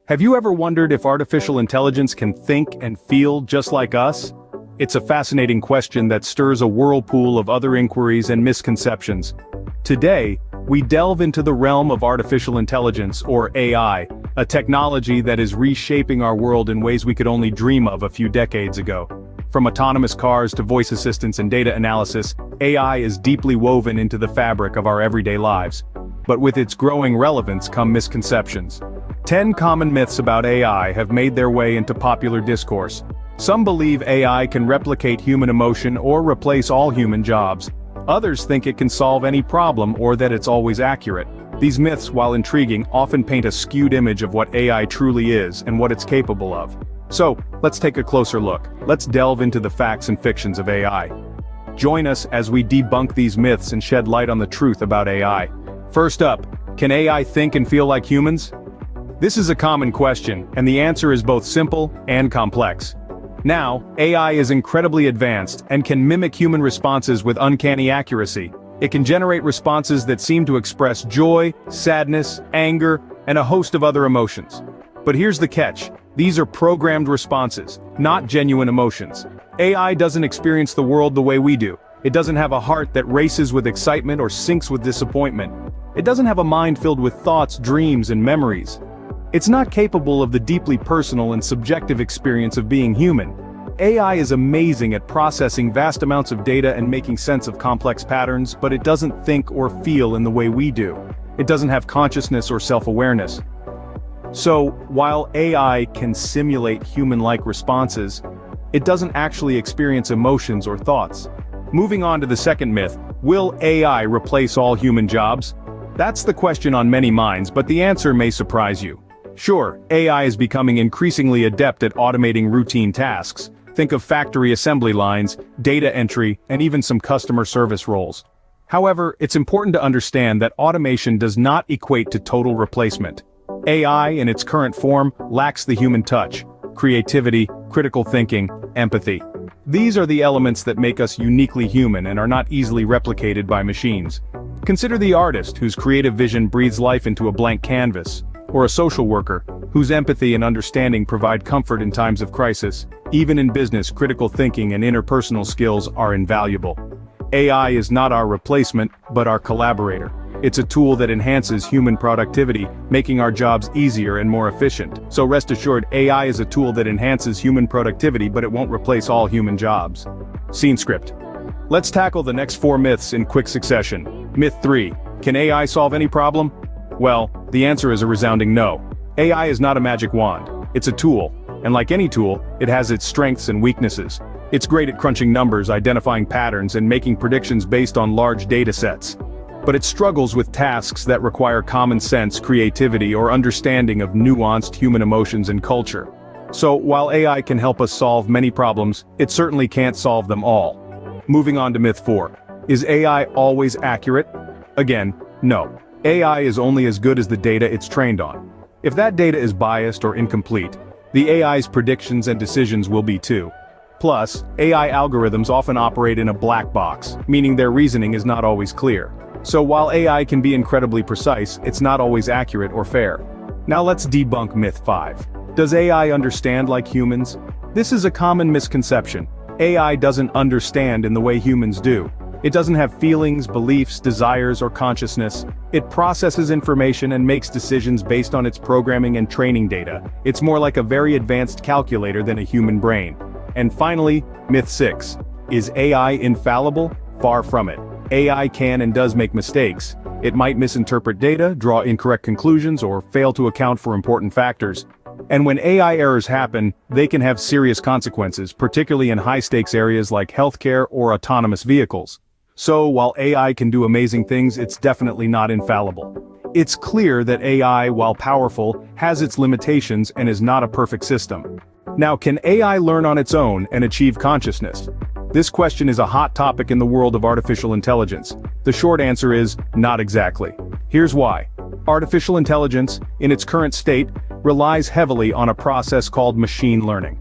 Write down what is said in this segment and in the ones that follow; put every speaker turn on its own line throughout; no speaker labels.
Have you ever wondered if artificial intelligence can think and feel just like us? It's a fascinating question that stirs a whirlpool of other inquiries and misconceptions. Today, we delve into the realm of artificial intelligence, or AI, a technology that is reshaping our world in ways we could only dream of a few decades ago. From autonomous cars to voice assistants and data analysis, AI is deeply woven into the fabric of our everyday lives. But with its growing relevance come misconceptions. 10 common myths about AI have made their way into popular discourse. Some believe AI can replicate human emotion or replace all human jobs. Others think it can solve any problem or that it's always accurate. These myths, while intriguing, often paint a skewed image of what AI truly is and what it's capable of. So, let's take a closer look. Let's delve into the facts and fictions of AI. Join us as we debunk these myths and shed light on the truth about AI. First up, can AI think and feel like humans? This is a common question, and the answer is both simple and complex. Now, AI is incredibly advanced and can mimic human responses with uncanny accuracy. It can generate responses that seem to express joy, sadness, anger, and a host of other emotions. But here's the catch. These are programmed responses, not genuine emotions. AI doesn't experience the world the way we do. It doesn't have a heart that races with excitement or sinks with disappointment. It doesn't have a mind filled with thoughts, dreams, and memories. It's not capable of the deeply personal and subjective experience of being human. AI is amazing at processing vast amounts of data and making sense of complex patterns, but it doesn't think or feel in the way we do. It doesn't have consciousness or self-awareness. So, while AI can simulate human-like responses, it doesn't actually experience emotions or thoughts. Moving on to the second myth, will AI replace all human jobs? That's the question on many minds, but the answer may surprise you. Sure, AI is becoming increasingly adept at automating routine tasks. Think of factory assembly lines, data entry, and even some customer service roles. However, it's important to understand that automation does not equate to total replacement. AI, in its current form, lacks the human touch, creativity, critical thinking, empathy. These are the elements that make us uniquely human and are not easily replicated by machines. Consider the artist whose creative vision breathes life into a blank canvas, or a social worker whose empathy and understanding provide comfort in times of crisis. Even in business, critical thinking and interpersonal skills are invaluable. AI is not our replacement, but our collaborator. It's a tool that enhances human productivity, making our jobs easier and more efficient. So rest assured, AI is a tool that enhances human productivity, but it won't replace all human jobs. Scene script. Let's tackle the next 4 myths in quick succession. Myth 3. Can AI solve any problem? Well, the answer is a resounding no. AI is not a magic wand. It's a tool, and like any tool, it has its strengths and weaknesses. It's great at crunching numbers, identifying patterns, and making predictions based on large data sets. But it struggles with tasks that require common sense, creativity, or understanding of nuanced human emotions and culture. So, while AI can help us solve many problems, it certainly can't solve them all. Moving on to myth 4. Is AI always accurate? Again, no. AI is only as good as the data it's trained on. If that data is biased or incomplete, the AI's predictions and decisions will be too. Plus, AI algorithms often operate in a black box, meaning their reasoning is not always clear. So while AI can be incredibly precise, it's not always accurate or fair. Now let's debunk myth 5. Does AI understand like humans? This is a common misconception. AI doesn't understand in the way humans do. It doesn't have feelings, beliefs, desires, or consciousness. It processes information and makes decisions based on its programming and training data. It's more like a very advanced calculator than a human brain. And finally, myth 6. Is AI infallible? Far from it. AI can and does make mistakes. It might misinterpret data, draw incorrect conclusions, or fail to account for important factors. And when AI errors happen, they can have serious consequences, particularly in high-stakes areas like healthcare or autonomous vehicles. So, while AI can do amazing things, it's definitely not infallible. It's clear that AI, while powerful, has its limitations and is not a perfect system. Now, can AI learn on its own and achieve consciousness? This question is a hot topic in the world of artificial intelligence. The short answer is, not exactly. Here's why. Artificial intelligence, in its current state, relies heavily on a process called machine learning.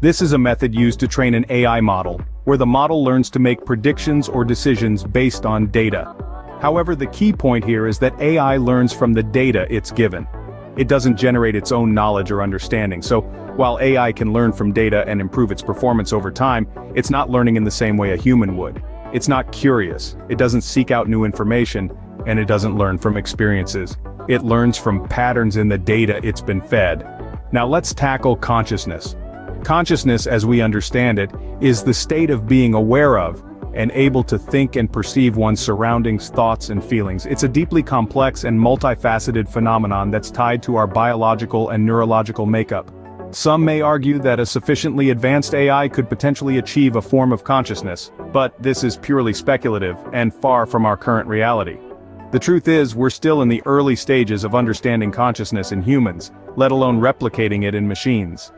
This is a method used to train an AI model, where the model learns to make predictions or decisions based on data. However, the key point here is that AI learns from the data it's given. It doesn't generate its own knowledge or understanding. So, while AI can learn from data and improve its performance over time, it's not learning in the same way a human would. It's not curious, it doesn't seek out new information, and it doesn't learn from experiences. It learns from patterns in the data it's been fed. Now let's tackle consciousness. Consciousness, as we understand it, is the state of being aware of and able to think and perceive one's surroundings, thoughts, and feelings. It's a deeply complex and multifaceted phenomenon that's tied to our biological and neurological makeup. Some may argue that a sufficiently advanced AI could potentially achieve a form of consciousness, but this is purely speculative and far from our current reality. The truth is, we're still in the early stages of understanding consciousness in humans, let alone replicating it in machines.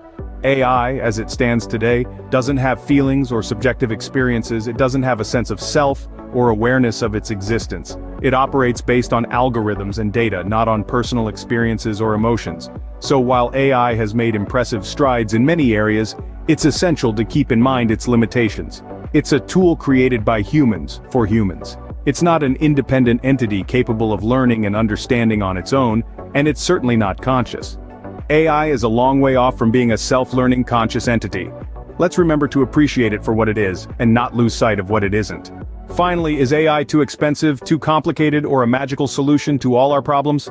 AI, as it stands today, doesn't have feelings or subjective experiences. It doesn't have a sense of self or awareness of its existence. It operates based on algorithms and data, not on personal experiences or emotions. So while AI has made impressive strides in many areas, it's essential to keep in mind its limitations. It's a tool created by humans, for humans. It's not an independent entity capable of learning and understanding on its own, and it's certainly not conscious. AI is a long way off from being a self-learning conscious entity. Let's remember to appreciate it for what it is, and not lose sight of what it isn't. Finally, is AI too expensive, too complicated, or a magical solution to all our problems?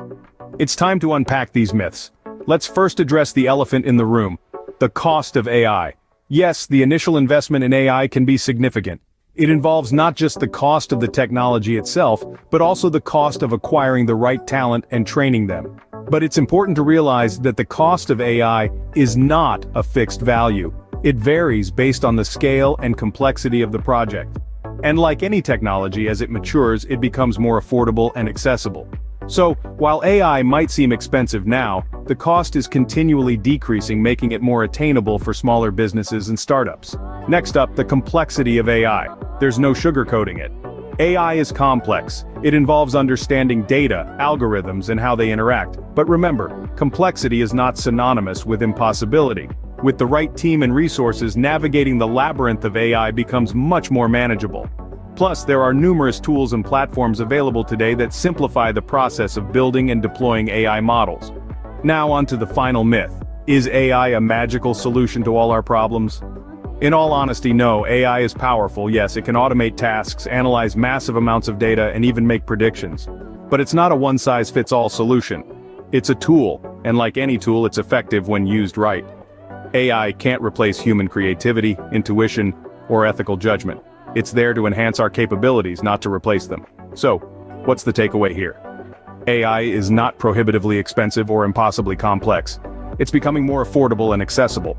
It's time to unpack these myths. Let's first address the elephant in the room: the cost of AI. Yes, the initial investment in AI can be significant. It involves not just the cost of the technology itself, but also the cost of acquiring the right talent and training them. But it's important to realize that the cost of AI is not a fixed value. It varies based on the scale and complexity of the project. And like any technology, as it matures, it becomes more affordable and accessible. So, while AI might seem expensive now, the cost is continually decreasing, making it more attainable for smaller businesses and startups. Next up, the complexity of AI. There's no sugarcoating it. AI is complex. It involves understanding data, algorithms, and how they interact. But remember, complexity is not synonymous with impossibility. With the right team and resources, navigating the labyrinth of AI becomes much more manageable. Plus, there are numerous tools and platforms available today that simplify the process of building and deploying AI models. Now onto the final myth. Is AI a magical solution to all our problems? In all honesty, no. AI is powerful. Yes, it can automate tasks, analyze massive amounts of data, and even make predictions. But it's not a one-size-fits-all solution. It's a tool, and like any tool, it's effective when used right. AI can't replace human creativity, intuition, or ethical judgment. It's there to enhance our capabilities, not to replace them. So, what's the takeaway here? AI is not prohibitively expensive or impossibly complex. It's becoming more affordable and accessible.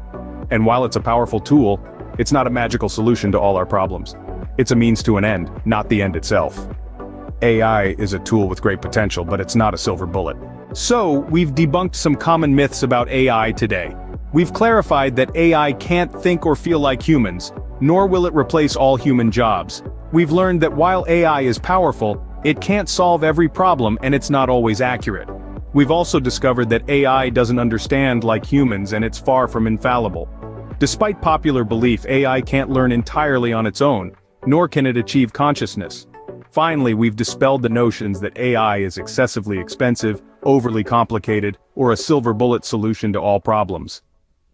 And while it's a powerful tool, it's not a magical solution to all our problems. It's a means to an end, not the end itself. AI is a tool with great potential, but it's not a silver bullet. So, we've debunked some common myths about AI today. We've clarified that AI can't think or feel like humans, nor will it replace all human jobs. We've learned that while AI is powerful, it can't solve every problem and it's not always accurate. We've also discovered that AI doesn't understand like humans and it's far from infallible. Despite popular belief, AI can't learn entirely on its own, nor can it achieve consciousness. Finally, we've dispelled the notions that AI is excessively expensive, overly complicated, or a silver bullet solution to all problems.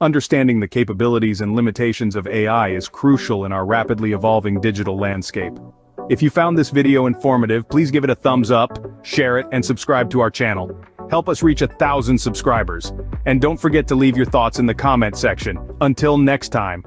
Understanding the capabilities and limitations of AI is crucial in our rapidly evolving digital landscape. If you found this video informative, please give it a thumbs up, share it, and subscribe to our channel. Help us reach 1,000 subscribers. And don't forget to leave your thoughts in the comment section. Until next time.